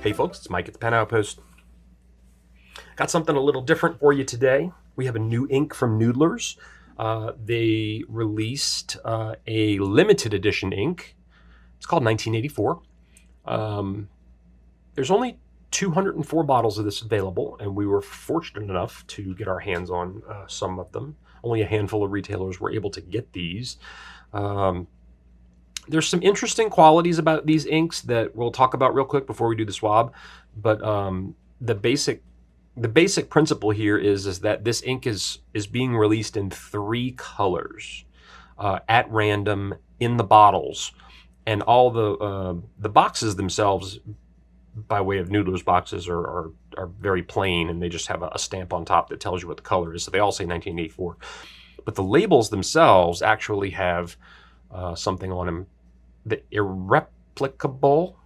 Hey folks, it's Mike at the Pen Outpost. Got something a little different for you today. We have a new ink from Noodlers. They released a limited edition ink. It's called 1984. There's only 204 bottles of this available, and we were fortunate enough to get our hands on some of them. Only a handful of retailers were able to get these. There's some interesting qualities about these inks that we'll talk about real quick before we do the swab. But the basic principle here is that this ink is being released in 3 colors at random in the bottles, and all the boxes themselves, by way of Noodler's boxes, are very plain, and they just have a stamp on top that tells you what the color is. So they all say 1984, but the labels themselves actually have something on them. The irreplicable,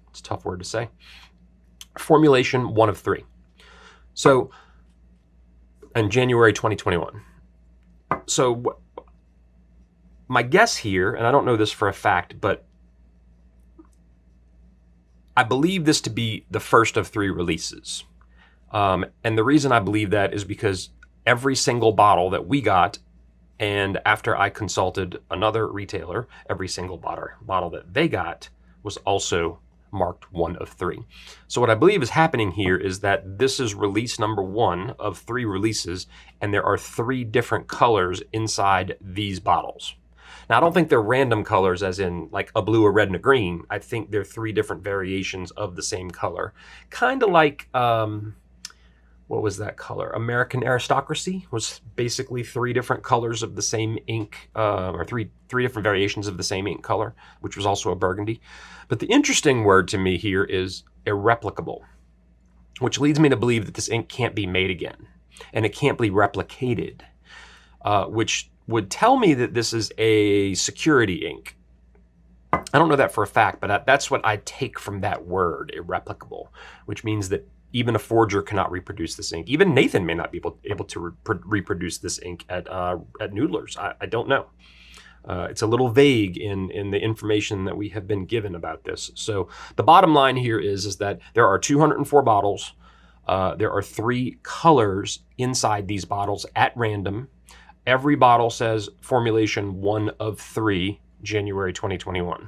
it's a tough word to say, formulation 1 of 3. So, in January 2021. So, my guess here, and I don't know this for a fact, but I believe this to be the first of 3 releases. And the reason I believe that is because every single bottle that we got, and after I consulted another retailer, every single bottle that they got was also marked 1 of 3. So what I believe is happening here is that this is release number 1 of 3 releases, and there are 3 different colors inside these bottles. Now, I don't think they're random colors as in like a blue, a red, and a green. I think they're 3 different variations of the same color. Kind of like, what was that color? American Aristocracy was basically 3 different colors of the same ink, or three different variations of the same ink color, which was also a burgundy. But the interesting word to me here is irreplicable, which leads me to believe that this ink can't be made again, and it can't be replicated, which would tell me that this is a security ink. I don't know that for a fact, but that's what I take from that word, irreplicable, which means that even a forger cannot reproduce this ink. Even Nathan may not be able to reproduce this ink at Noodler's. I don't know. It's a little vague in the information that we have been given about this. So the bottom line here is that there are 204 bottles. There are 3 colors inside these bottles at random. Every bottle says formulation 1 of 3, January 2021.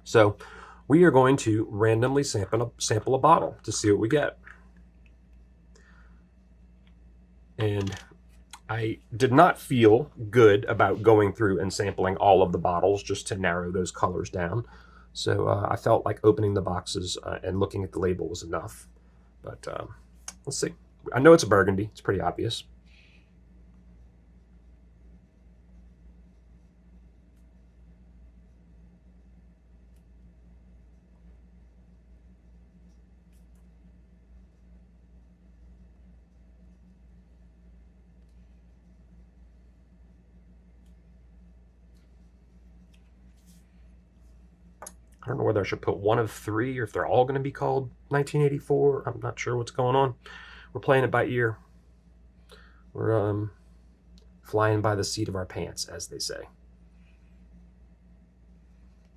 So we are going to randomly sample a bottle to see what we get. And I did not feel good about going through and sampling all of the bottles just to narrow those colors down. So I felt like opening the boxes and looking at the label was enough. But let's see. I know it's a burgundy. It's pretty obvious. I don't know whether I should put 1 of 3 or if they're all going to be called 1984. I'm not sure what's going on. We're playing it by ear. We're flying by the seat of our pants, as they say.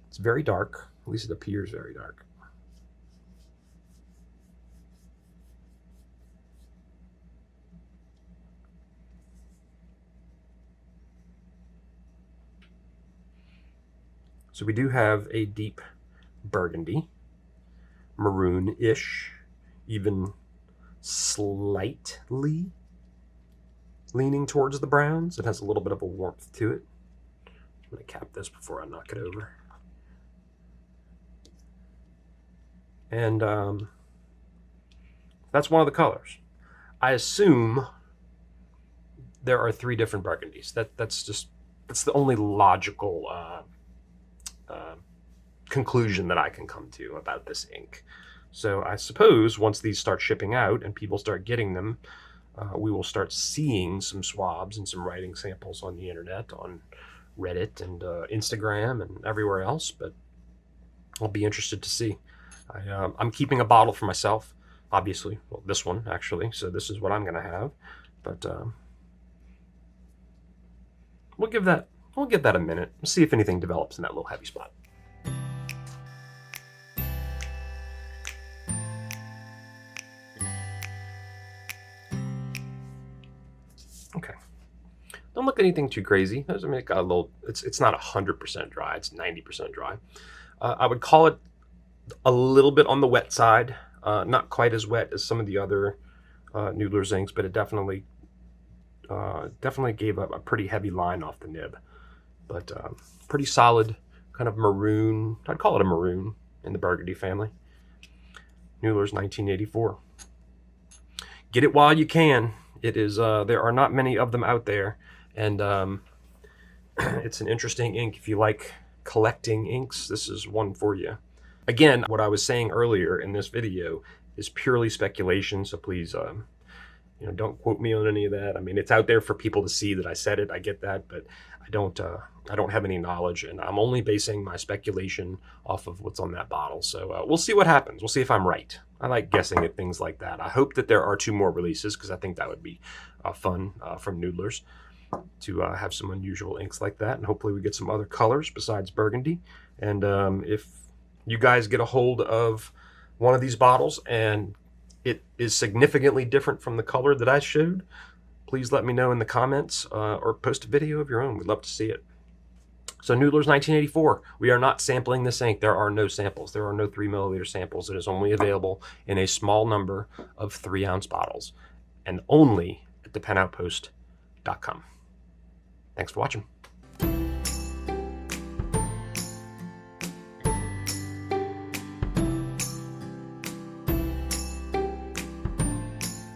It's very dark. At least it appears very dark. So we do have a deep burgundy, maroon-ish, even slightly leaning towards the browns. It has a little bit of a warmth to it. I'm going to cap this before I knock it over. And that's one of the colors. I assume there are 3 different burgundies. That's the only logical conclusion that I can come to about this ink. So I suppose once these start shipping out and people start getting them, we will start seeing some swabs and some writing samples on the internet, on Reddit and Instagram and everywhere else. But I'll be interested to see. I'm keeping a bottle for myself, obviously. Well, this one actually. So this is what I'm going to have. But we'll give that a minute. See if anything develops in that little heavy spot. Okay. Don't look anything too crazy. I mean, it got a little. It's not 100% dry. It's 90% dry. I would call it a little bit on the wet side. Not quite as wet as some of the other Noodler's inks, but it definitely gave up a pretty heavy line off the nib. But pretty solid, kind of maroon. I'd call it a maroon in the Burgundy family. Noodler's 1984. Get it while you can. It is. There are not many of them out there, and it's an interesting ink. If you like collecting inks, this is one for you. Again, what I was saying earlier in this video is purely speculation, so please, don't quote me on any of that. I mean, it's out there for people to see that I said it. I get that, but I don't have any knowledge, and I'm only basing my speculation off of what's on that bottle. So we'll see what happens. We'll see if I'm right. I like guessing at things like that. I hope that there are 2 more releases, because I think that would be fun from Noodlers to have some unusual inks like that, and hopefully we get some other colors besides Burgundy. And if you guys get a hold of one of these bottles and it is significantly different from the color that I showed, please let me know in the comments or post a video of your own. We'd love to see it. So Noodler's 1984. We are not sampling this ink. There are no samples. There are no 3 milliliter samples. It is only available in a small number of 3-ounce bottles, and only at thepenoutpost.com. Thanks for watching.